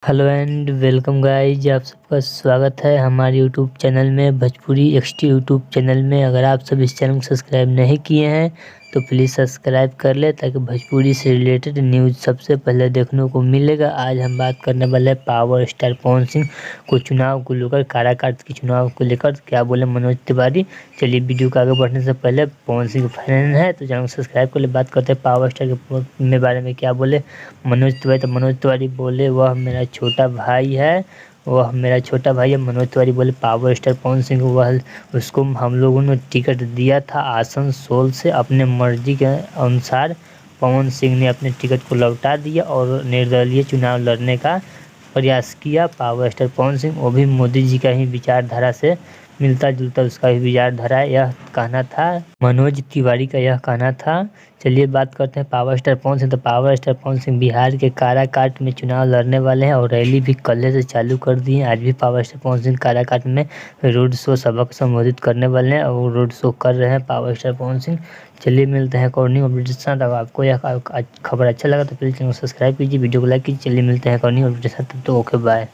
Hello and welcome guys, आप सबका स्वागत है हमारे यूट्यूब चैनल में, भोजपुरी एक्सटी यूट्यूब चैनल में। अगर आप सब इस चैनल को सब्सक्राइब नहीं किए हैं तो प्लीज़ सब्सक्राइब कर ले ताकि भोजपुरी से रिलेटेड न्यूज़ सबसे पहले देखने को मिलेगा। आज हम बात करने वाले हैं पावर स्टार पवन सिंह को चुनाव को लेकर, काराकाट के चुनाव को लेकर क्या बोले मनोज तिवारी। चलिए वीडियो को आगे बढ़ने से पहले पवन सिंह फैन है तो चैनल को सब्सक्राइब कर ले। बात करते हैं पावर स्टार के बारे में क्या बोले मनोज तिवारी। तो मनोज तिवारी बोले वह मेरा छोटा भाई है, मनोज तिवारी बोले पावर स्टार पवन सिंह वह उसको हम लोगों ने टिकट दिया था आसनसोल से। अपने मर्जी के अनुसार पवन सिंह ने अपने टिकट को लौटा दिया और निर्दलीय चुनाव लड़ने का प्रयास किया। पावर स्टार पवन सिंह वो भी मोदी जी का ही विचारधारा से मिलता जुलता उसका भी विचारधारा यह कहना था, मनोज तिवारी का यह कहना था। चलिए बात करते हैं पावर स्टार पवन सिंह। तो पावर स्टार पवन सिंह बिहार के काराकाट में चुनाव लड़ने वाले हैं और रैली भी कल से चालू कर दी है। आज भी पावर स्टार पवन सिंह काराकाट में रोड शो सभा को संबोधित करने वाले हैं और रोड शो कर रहे हैं पावर स्टार पवन सिंह। चलिए मिलते हैं कॉर्निंग अपडेट के साथ। अगर आपको यह खबर अच्छा लगा तो प्लीज़ चैनल को सब्सक्राइब कीजिए, वीडियो को लाइक कीजिए। चलिए मिलते हैं कॉर्निंग अपडेट के साथ, तो ओके बाय।